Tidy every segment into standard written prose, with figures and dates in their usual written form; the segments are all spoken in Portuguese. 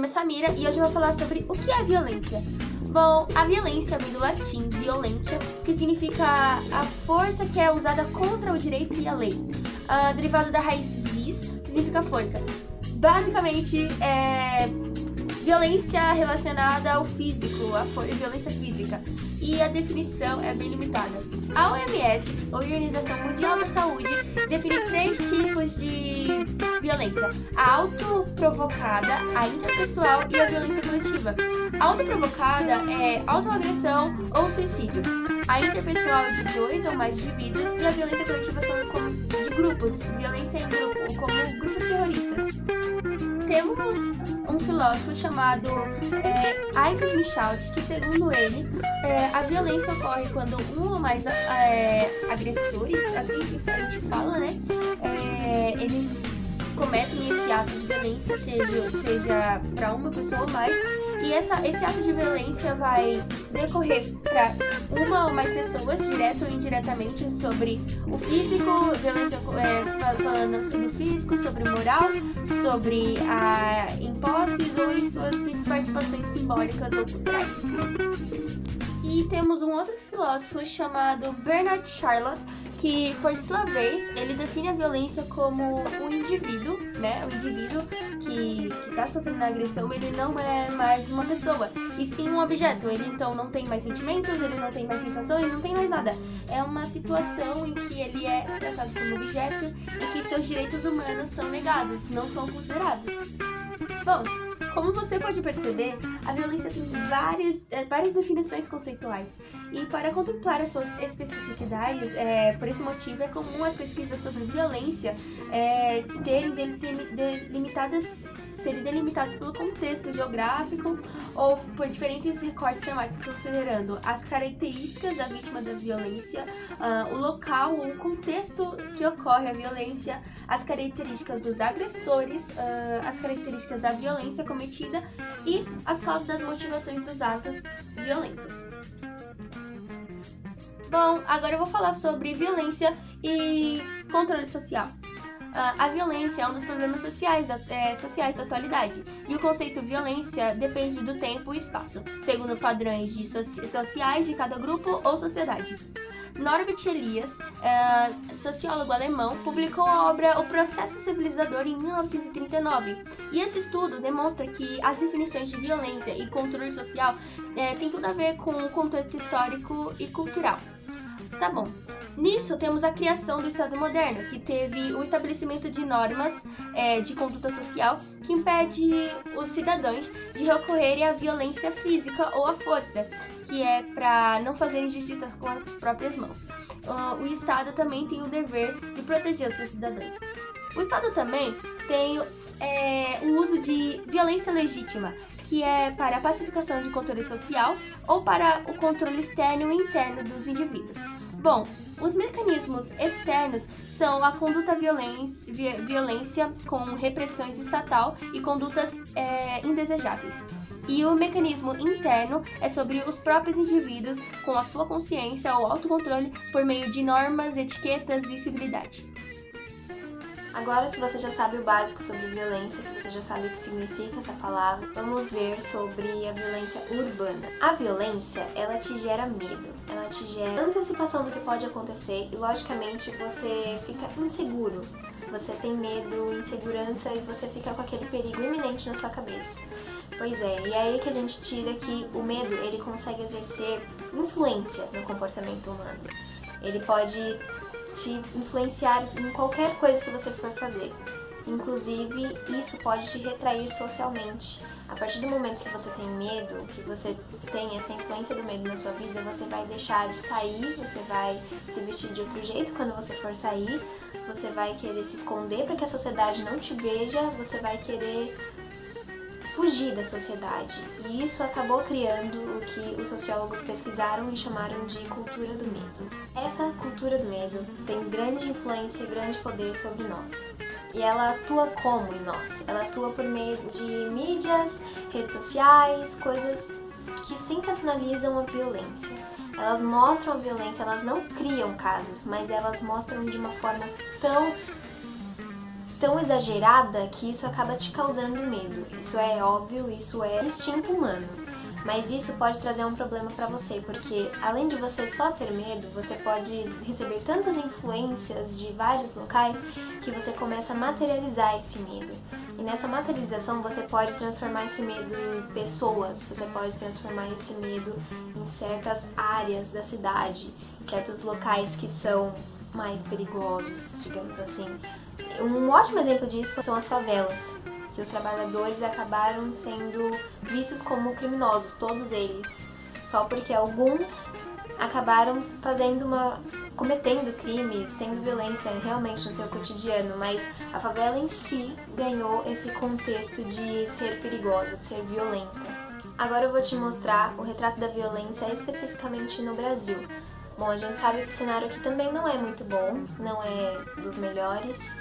nome é Samira e hoje eu vou falar sobre o que é violência. Bom, a violência vem do latim violentia, que significa a força que é usada contra o direito e a lei, derivado da raiz vis, que significa força. Basicamente, é violência relacionada ao físico, a violência física, e a definição é bem limitada. A OMS, Organização Mundial da Saúde, define 3 tipos de violência: a autoprovocada, a interpessoal e a violência coletiva. A autoprovocada é autoagressão ou suicídio. A interpessoal é de 2 ou mais indivíduos e a violência coletiva são de grupos, violência em grupo, como grupos terroristas. Temos um filósofo chamado Ives Michaud, que segundo ele, a violência ocorre quando um ou mais agressores, assim que a gente fala, né, eles cometem esse ato de violência, seja para uma pessoa ou mais, e esse ato de violência vai decorrer para uma ou mais pessoas, direto ou indiretamente, sobre o físico, violência falando sobre o físico, sobre moral, sobre impostos ou em suas participações simbólicas ou culturais. E temos um outro filósofo chamado Bernard Charlotte, que, por sua vez, ele define a violência como um indivíduo, né? O indivíduo que está sofrendo a agressão, ele não é mais uma pessoa, e sim um objeto. Ele, então, não tem mais sentimentos, ele não tem mais sensações, não tem mais nada. É uma situação em que ele é tratado como objeto e que seus direitos humanos são negados, não são considerados. Bom, como você pode perceber, a violência tem várias definições conceituais, e para contemplar as suas especificidades, por esse motivo é comum as pesquisas sobre violência serem delimitadas pelo contexto geográfico ou por diferentes recortes temáticos, considerando as características da vítima da violência, o local ou o contexto que ocorre a violência, as características dos agressores, as características da violência cometida e as causas das motivações dos atos violentos. Bom, agora eu vou falar sobre violência e controle social. A violência é um dos problemas sociais da atualidade, e o conceito violência depende do tempo e espaço, segundo padrões sociais de cada grupo ou sociedade. Norbert Elias, sociólogo alemão, publicou a obra O Processo Civilizador em 1939, e esse estudo demonstra que as definições de violência e controle social têm tudo a ver com o contexto histórico e cultural. Tá bom. Nisso, temos a criação do Estado moderno, que teve o estabelecimento de normas de conduta social que impede os cidadãos de recorrerem à violência física ou à força, que é para não fazer injustiça com as próprias mãos. O Estado também tem o dever de proteger os seus cidadãos. O Estado também tem o uso de violência legítima, que é para a pacificação de controle social ou para o controle externo e interno dos indivíduos. Bom, os mecanismos externos são a conduta violência com repressões estatal e condutas indesejáveis. E o mecanismo interno é sobre os próprios indivíduos com a sua consciência ou autocontrole por meio de normas, etiquetas e civilidade. Agora que você já sabe o básico sobre violência, que você já sabe o que significa essa palavra, vamos ver sobre a violência urbana. A violência, ela te gera medo, ela te gera antecipação do que pode acontecer e, logicamente, você fica inseguro. Você tem medo, insegurança e você fica com aquele perigo iminente na sua cabeça. Pois é, e é aí que a gente tira que o medo, ele consegue exercer influência no comportamento humano. Ele pode te influenciar em qualquer coisa que você for fazer. Inclusive, isso pode te retrair socialmente. A partir do momento que você tem medo, que você tem essa influência do medo na sua vida, você vai deixar de sair, você vai se vestir de outro jeito quando você for sair, você vai querer se esconder para que a sociedade não te veja, você vai querer fugir da sociedade. E isso acabou criando o que os sociólogos pesquisaram e chamaram de cultura do medo. Essa cultura do medo tem grande influência e grande poder sobre nós. E ela atua como em nós? Ela atua por meio de mídias, redes sociais, coisas que sensacionalizam a violência. Elas mostram a violência, elas não criam casos, mas elas mostram de uma forma tão tão exagerada que isso acaba te causando medo. Isso é óbvio, isso é instinto humano. Mas isso pode trazer um problema para você, porque além de você só ter medo, você pode receber tantas influências de vários locais que você começa a materializar esse medo. E nessa materialização você pode transformar esse medo em pessoas, você pode transformar esse medo em certas áreas da cidade, em certos locais que são mais perigosos, digamos assim. Um ótimo exemplo disso são as favelas, que os trabalhadores acabaram sendo vistos como criminosos, todos eles, só porque alguns acabaram cometendo crimes, tendo violência realmente no seu cotidiano, mas a favela em si ganhou esse contexto de ser perigosa, de ser violenta. Agora eu vou te mostrar o retrato da violência especificamente no Brasil. Bom, a gente sabe que o cenário aqui também não é muito bom, não é dos melhores.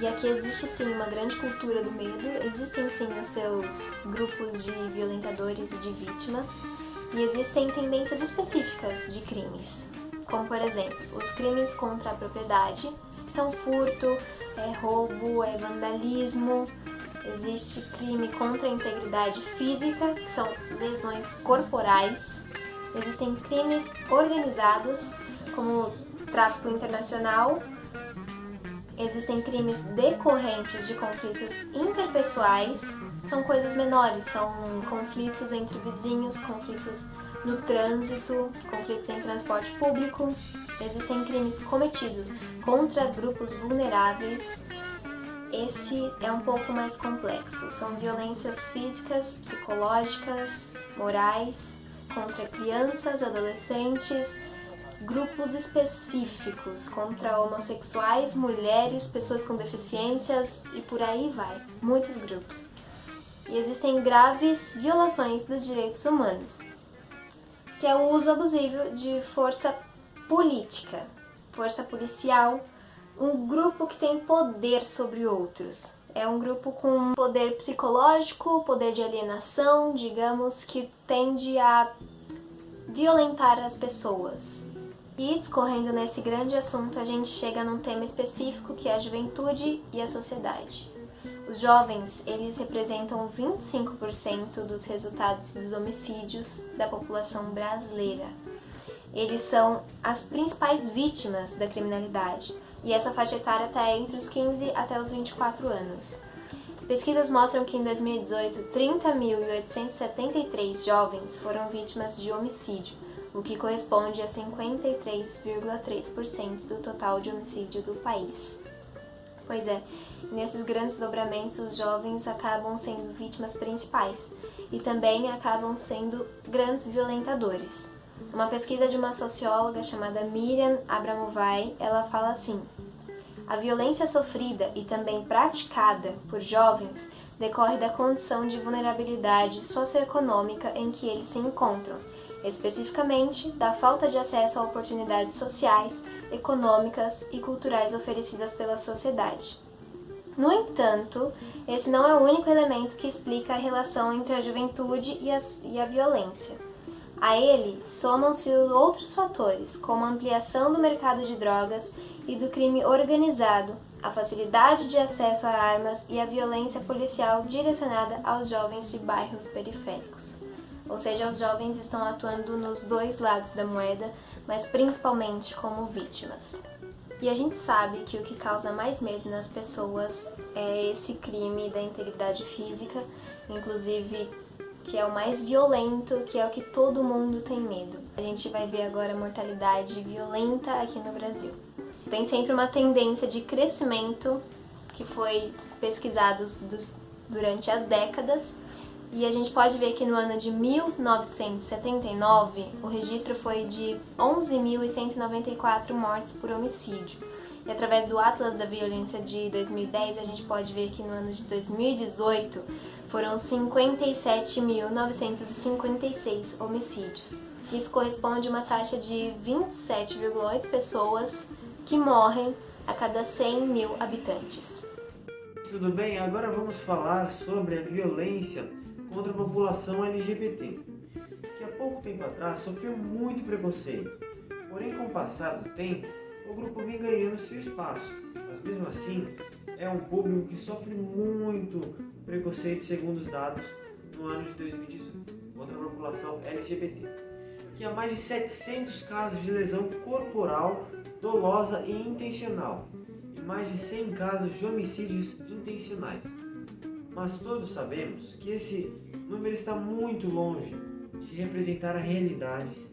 E aqui existe sim uma grande cultura do medo, existem sim os seus grupos de violentadores e de vítimas, e existem tendências específicas de crimes, como por exemplo, os crimes contra a propriedade, que são furto, roubo, vandalismo, existe crime contra a integridade física, que são lesões corporais, existem crimes organizados, como tráfico internacional. Existem crimes decorrentes de conflitos interpessoais, são coisas menores, são conflitos entre vizinhos, conflitos no trânsito, conflitos em transporte público. Existem crimes cometidos contra grupos vulneráveis. Esse é um pouco mais complexo, são violências físicas, psicológicas, morais, contra crianças, adolescentes, grupos específicos contra homossexuais, mulheres, pessoas com deficiências e por aí vai, muitos grupos. E existem graves violações dos direitos humanos, que é o uso abusivo de força política, força policial, um grupo que tem poder sobre outros. É um grupo com poder psicológico, poder de alienação, digamos, que tende a violentar as pessoas. E discorrendo nesse grande assunto, a gente chega num tema específico que é a juventude e a sociedade. Os jovens, eles representam 25% dos resultados dos homicídios da população brasileira. Eles são as principais vítimas da criminalidade, e essa faixa etária está entre os 15 até os 24 anos. Pesquisas mostram que em 2018, 30.873 jovens foram vítimas de homicídio, o que corresponde a 53,3% do total de homicídio do país. Pois é, nesses grandes dobramentos os jovens acabam sendo vítimas principais e também acabam sendo grandes violentadores. Uma pesquisa de uma socióloga chamada Miriam Abramovay, ela fala assim: a violência sofrida e também praticada por jovens decorre da condição de vulnerabilidade socioeconômica em que eles se encontram, especificamente da falta de acesso a oportunidades sociais, econômicas e culturais oferecidas pela sociedade. No entanto, esse não é o único elemento que explica a relação entre a juventude e a violência. A ele somam-se outros fatores, como a ampliação do mercado de drogas e do crime organizado, a facilidade de acesso a armas e a violência policial direcionada aos jovens de bairros periféricos. Ou seja, os jovens estão atuando nos dois lados da moeda, mas principalmente como vítimas. E a gente sabe que o que causa mais medo nas pessoas é esse crime da integridade física, inclusive que é o mais violento, que é o que todo mundo tem medo. A gente vai ver agora a mortalidade violenta aqui no Brasil. Tem sempre uma tendência de crescimento que foi pesquisado durante as décadas, e a gente pode ver que no ano de 1979 o registro foi de 11.194 mortes por homicídio. E através do Atlas da Violência de 2010 a gente pode ver que no ano de 2018 foram 57.956 homicídios. Isso corresponde a uma taxa de 27,8 pessoas que morrem a cada 100 mil habitantes. Tudo bem? Agora vamos falar sobre a violência contra a população LGBT, que há pouco tempo atrás sofreu muito preconceito. Porém, com o passar do tempo, o grupo vem ganhando seu espaço, mas mesmo assim, é um público que sofre muito preconceito, segundo os dados no ano de 2018, contra a população LGBT, que há mais de 700 casos de lesão corporal dolosa e intencional, e mais de 100 casos de homicídios intencionais. Mas todos sabemos que esse número está muito longe de representar a realidade,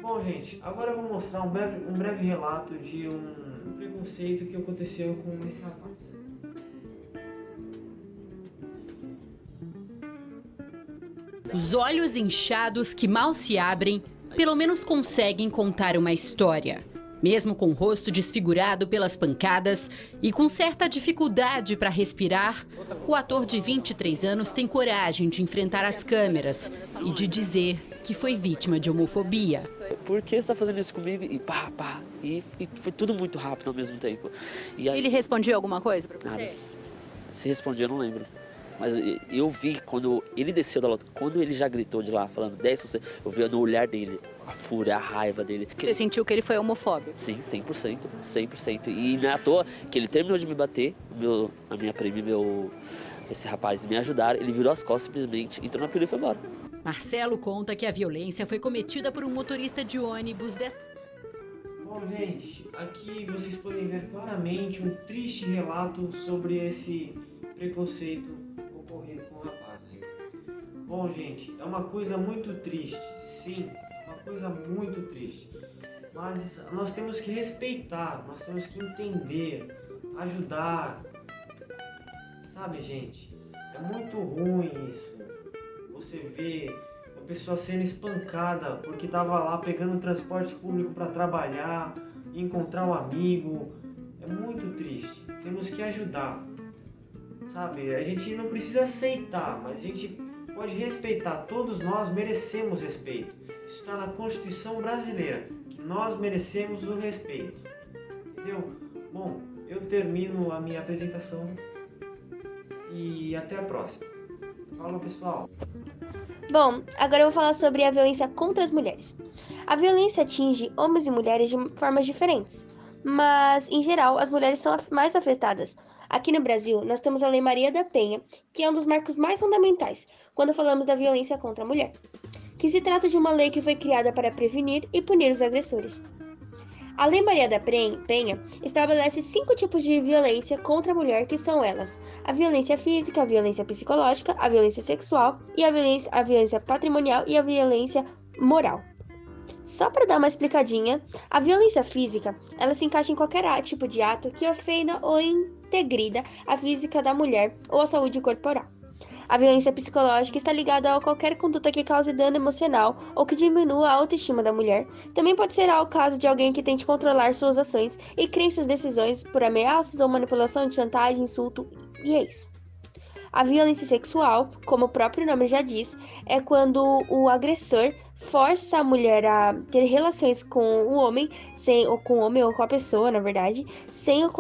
Bom, gente, agora eu vou mostrar um breve relato de um preconceito que aconteceu com esse rapaz. Os olhos inchados que mal se abrem, pelo menos conseguem contar uma história. Mesmo com o rosto desfigurado pelas pancadas e com certa dificuldade para respirar, o ator de 23 anos tem coragem de enfrentar as câmeras e de dizer que foi vítima de homofobia. Por que você está fazendo isso comigo? E pá. E foi tudo muito rápido ao mesmo tempo. E aí, Ele respondia alguma coisa para você? nada. Se respondia, eu não lembro. Mas eu vi quando ele desceu da lota, quando ele já gritou de lá, falando 10%, eu vi no olhar dele a fúria, a raiva dele. Você sentiu que ele foi homofóbico? Sim, 100%. E não é à toa que ele terminou de me bater, a minha prima e esse rapaz me ajudaram, ele virou as costas simplesmente, entrou na pila e foi embora. Marcelo conta que a violência foi cometida por um motorista de ônibus. Bom, gente, aqui vocês podem ver claramente um triste relato sobre esse preconceito ocorrido com o rapaz. Bom, gente, é uma coisa muito triste, sim, uma coisa muito triste. Mas nós temos que respeitar, nós temos que entender, ajudar. Sabe, gente, é muito ruim isso. Você vê uma pessoa sendo espancada porque estava lá pegando transporte público para trabalhar, encontrar um amigo. É muito triste. Temos que ajudar. Sabe, a gente não precisa aceitar, mas a gente pode respeitar. Todos nós merecemos respeito. Isso está na Constituição brasileira, que nós merecemos o respeito. Entendeu? Bom, eu termino a minha apresentação e até a próxima. Falou, pessoal! Bom, agora eu vou falar sobre a violência contra as mulheres. A violência atinge homens e mulheres de formas diferentes, mas, em geral, as mulheres são mais afetadas. Aqui no Brasil, nós temos a Lei Maria da Penha, que é um dos marcos mais fundamentais quando falamos da violência contra a mulher, que se trata de uma lei que foi criada para prevenir e punir os agressores. A Lei Maria da Penha estabelece 5 tipos de violência contra a mulher, que são elas: a violência física, a violência psicológica, a violência sexual, e a violência patrimonial e a violência moral. Só para dar uma explicadinha, a violência física, ela se encaixa em qualquer tipo de ato que ofenda ou integrida a física da mulher ou a saúde corporal. A violência psicológica está ligada a qualquer conduta que cause dano emocional ou que diminua a autoestima da mulher. Também pode ser o caso de alguém que tente controlar suas ações e crenças, decisões por ameaças ou manipulação de chantagem, insulto, e é isso. A violência sexual, como o próprio nome já diz, é quando o agressor força a mulher a ter relações com o homem, ou com a pessoa, na verdade, sem o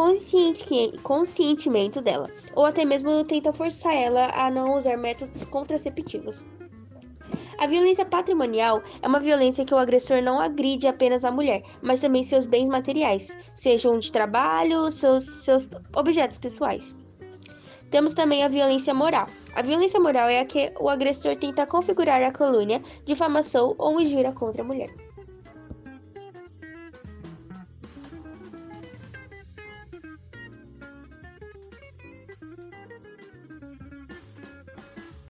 consentimento dela, ou até mesmo tenta forçar ela a não usar métodos contraceptivos. A violência patrimonial é uma violência que o agressor não agride apenas a mulher, mas também seus bens materiais, sejam de trabalho, seus objetos pessoais. Temos também a violência moral. A violência moral é a que o agressor tenta configurar a calúnia, difamação ou injúria contra a mulher.